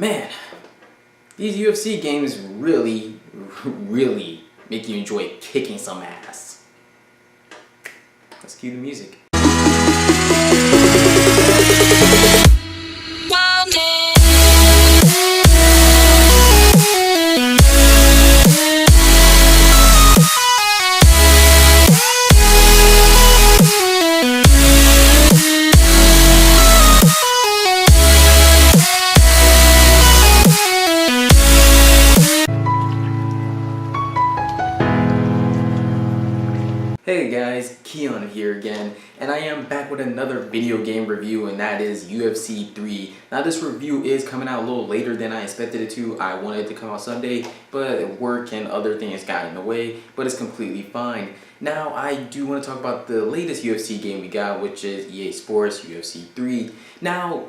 Man, these UFC games really make you enjoy kicking some ass. Let's cue the music. Hey guys, Keon here again, and I am back with another video game review, and that is UFC 3. Now this review is coming out a little later than I expected it to. I wanted it to come out Sunday, but work and other things got in the way, but it's completely fine. Now I do want to talk about the latest UFC game we got, which is EA Sports UFC 3. Now,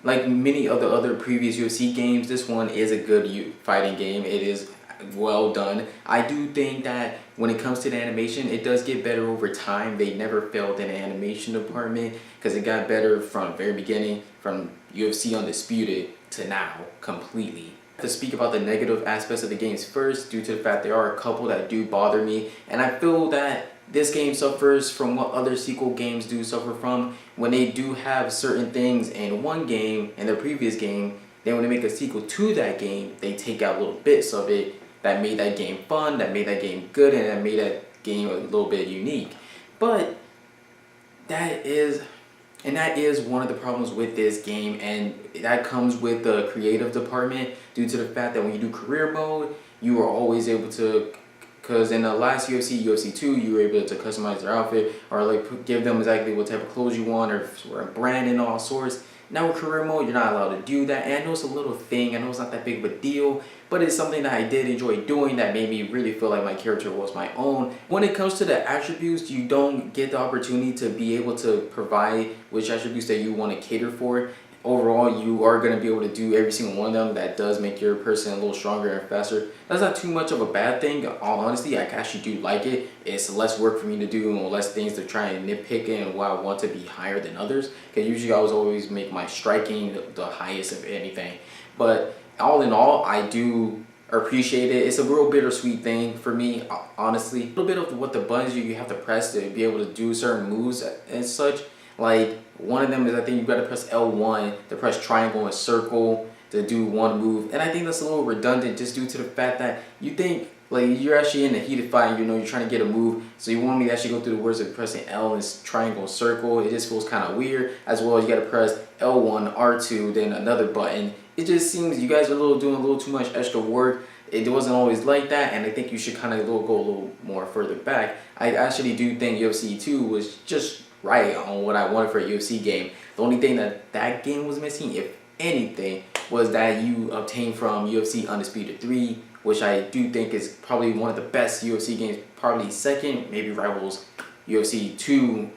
like many of the other previous UFC games, this one is a good fighting game. It is well done. I do think that when it comes to the animation, it does get better over time. They never failed in the animation department because it got better from the very beginning, from UFC Undisputed to now completely. To speak about the negative aspects of the games first, due to the fact there are a couple that do bother me, and I feel that this game suffers from what other sequel games do suffer from. When they do have certain things in one game, in their previous game, then when they make a sequel to that game, they take out little bits of it that made that game fun, that made that game good, and that made that game a little bit unique. But that is one of the problems with this game, and that comes with the creative department due to the fact that when you do career mode, you are always able to, because in the last UFC, UFC 2, you were able to customize their outfit or like give them exactly what type of clothes you want or a brand and all sorts. Now with career mode, you're not allowed to do that, and I know it's a little thing, I know it's not that big of a deal, but it's something that I did enjoy doing that made me really feel like my character was my own. When it comes to the attributes, you don't get the opportunity to be able to provide which attributes that you want to cater for. Overall, you are going to be able to do every single one of them. That does make your person a little stronger and faster. That's not too much of a bad thing. In all honesty, I actually do like it. It's less work for me to do and less things to try and nitpick and why I want to be higher than others. Because usually I always make my striking the highest of anything. But all in all, I do appreciate it. It's a real bittersweet thing for me, honestly. A little bit of what the buttons you have to press to be able to do certain moves and such. Like, one of them is, I think you've got to press L1 to press triangle and circle to do one move. And I think that's a little redundant just due to the fact that you think, like, you're actually in a heated fight and you know you're trying to get a move. So you want me to actually go through the words of pressing L and triangle and circle. It just feels kind of weird. As well as you got to press L1, R2, then another button. It just seems you guys are doing a little too much extra work. It wasn't always like that, and I think you should kind of go a little more further back. I actually do think UFC 2 was just right on what I wanted for a UFC game. The only thing that game was missing, if anything, was that you obtained from UFC Undisputed 3, which I do think is probably one of the best UFC games, probably second, maybe rivals UFC 2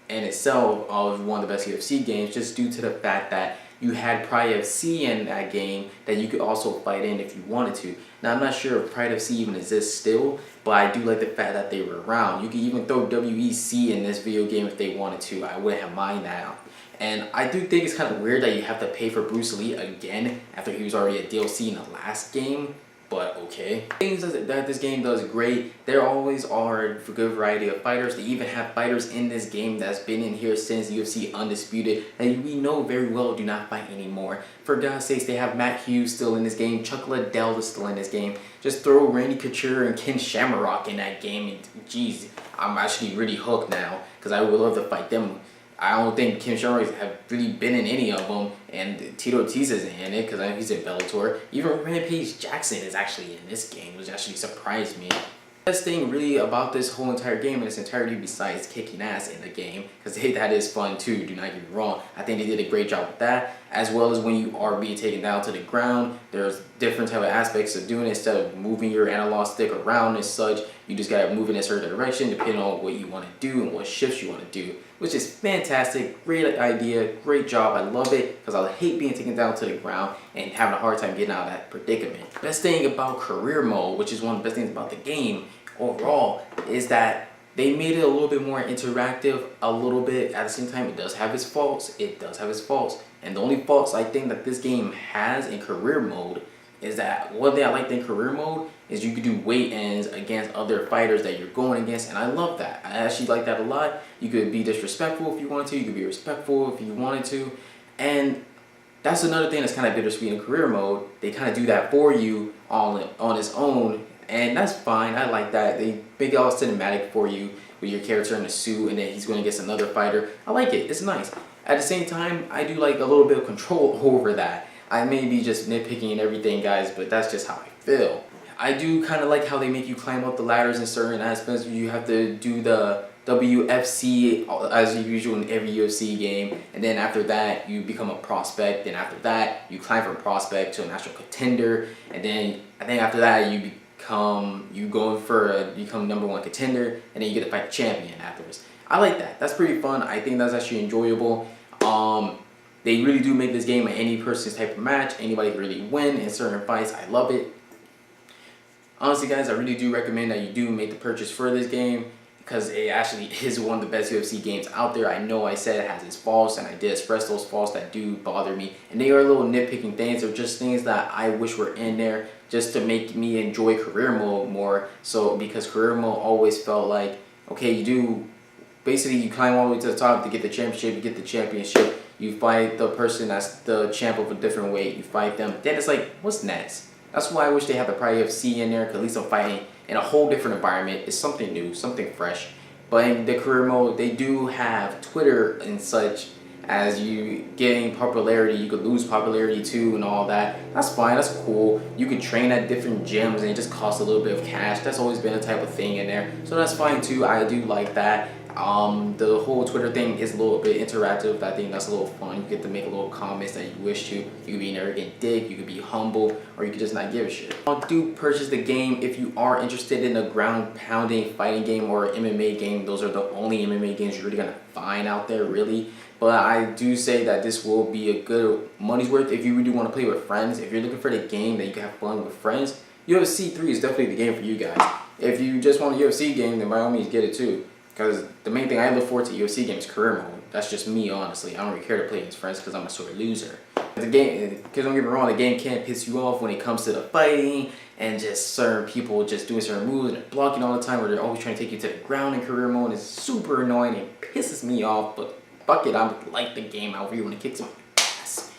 in itself of one of the best UFC games, just due to the fact that you had Pride FC in that game that you could also fight in if you wanted to. Now, I'm not sure if Pride FC even exists still, but I do like the fact that they were around. You could even throw WEC in this video game if they wanted to. I wouldn't have mind that. And I do think it's kind of weird that you have to pay for Bruce Lee again after he was already a DLC in the last game. But okay. Things that this game does great. There always are a good variety of fighters. They even have fighters in this game that's been in here since UFC Undisputed that we know very well do not fight anymore. For God's sakes, they have Matt Hughes still in this game. Chuck Liddell is still in this game. Just throw Randy Couture and Ken Shamrock in that game, and geez, I'm actually really hooked now because I would love to fight them. I don't think Ken Shamrock have really been in any of them, and Tito Ortiz isn't in it because I know he's in Bellator. Even Rampage Jackson is actually in this game, which actually surprised me. The best thing really about this whole entire game in its entirety, besides kicking ass in the game, because hey, that is fun too, do not get me wrong. I think they did a great job with that, as well as when you are being taken down to the ground, there's different type of aspects of doing it. Instead of moving your analog stick around and such, you just gotta move in a certain direction depending on what you want to do and what shifts you want to do, which is fantastic. Great idea, great job. I love it because I hate being taken down to the ground and having a hard time getting out of that predicament. Best thing about career mode, which is one of the best things about the game overall, is that they made it a little bit more interactive. A little bit at the same time, it does have its faults. And the only faults I think that this game has in career mode is that one thing I liked in career mode is you could do weight ends against other fighters that you're going against, and I love that. I actually like that a lot. You could be disrespectful if you wanted to, you could be respectful if you wanted to, and that's another thing that's kind of bittersweet in career mode. They kind of do that for you on its own, and that's fine. I like that. They make it all cinematic for you with your character in a suit, and then he's going against another fighter. I like it. It's nice. At the same time, I do like a little bit of control over that. I may be just nitpicking and everything, guys, but that's just how I feel. I do kind of like how they make you climb up the ladders in certain aspects. You have to do the WFC as usual in every UFC game, and then after that you become a prospect, and after that you climb from prospect to a national contender, and then I think after that you become number one contender, and then you get to fight the champion afterwards. I like that. That's pretty fun. I think that's actually enjoyable. They really do make this game an any person's type of match. Anybody can really win in certain fights. I love it. Honestly, guys, I really do recommend that you do make the purchase for this game, because it actually is one of the best UFC games out there. I know I said it has its faults, and I did express those faults that do bother me. And they are little nitpicking things. They're just things that I wish were in there just to make me enjoy career mode more. So, because career mode always felt like, okay, you climb all the way to the top to get the championship, you get the championship, you fight the person that's the champ of a different weight, you fight them. Then it's like, what's next? That's why I wish they had the Pride UFC in there, because at least I'm fighting in a whole different environment. It's something new, something fresh. But in the career mode, they do have Twitter and such. As you gain popularity, you could lose popularity too and all that. That's fine, that's cool. You could train at different gyms and it just costs a little bit of cash. That's always been a type of thing in there. So that's fine too, I do like that. The whole Twitter thing is a little bit interactive. I think that's a little fun. You get to make a little comments that you wish to. You could be an arrogant dick, you could be humble, or you could just not give a shit. Do purchase the game if you are interested in a ground pounding fighting game or MMA game. Those are the only MMA games you're really gonna find out there, really. But I do say that this will be a good money's worth if you really want to play with friends. If you're looking for the game that you can have fun with friends, UFC 3 is definitely the game for you guys. If you just want a UFC game, then by all means get it too. Because the main thing I look forward to UFC games is career mode. That's just me, honestly. I don't really care to play against friends because I'm a sort of loser. The game, because don't get me wrong, the game can piss you off when it comes to the fighting and just certain people just doing certain moves and they're blocking all the time, or they're always trying to take you to the ground in career mode. It's super annoying and pisses me off, but fuck it, I like the game. I really want to kick some ass.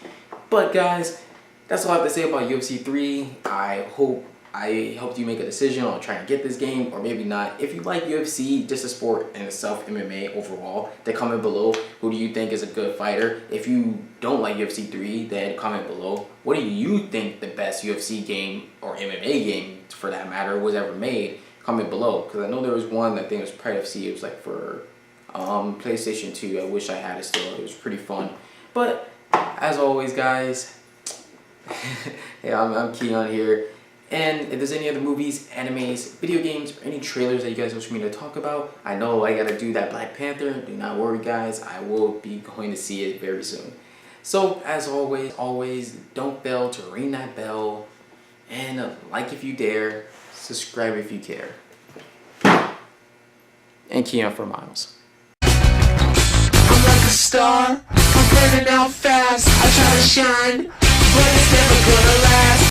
But guys, that's all I have to say about UFC 3. I hope I helped you make a decision on trying to get this game, or maybe not. If you like UFC, just a sport in itself, MMA overall, then comment below who do you think is a good fighter. If you don't like UFC 3, then comment below what do you think the best UFC game or MMA game for that matter was ever made. Comment below, because I know there was one, I think it was Pride FC. It was like for PlayStation 2. I wish I had it still. It was pretty fun. But as always, guys, yeah, I'm Keon here. And if there's any other movies, animes, video games, or any trailers that you guys wish me to talk about, I know I gotta do that Black Panther. Do not worry, guys. I will be going to see it very soon. So, as always, don't fail to ring that bell. And like if you dare, subscribe if you care. And Keon for Miles. I'm like a star, I'm burning out fast. I try to shine, but it's never gonna last.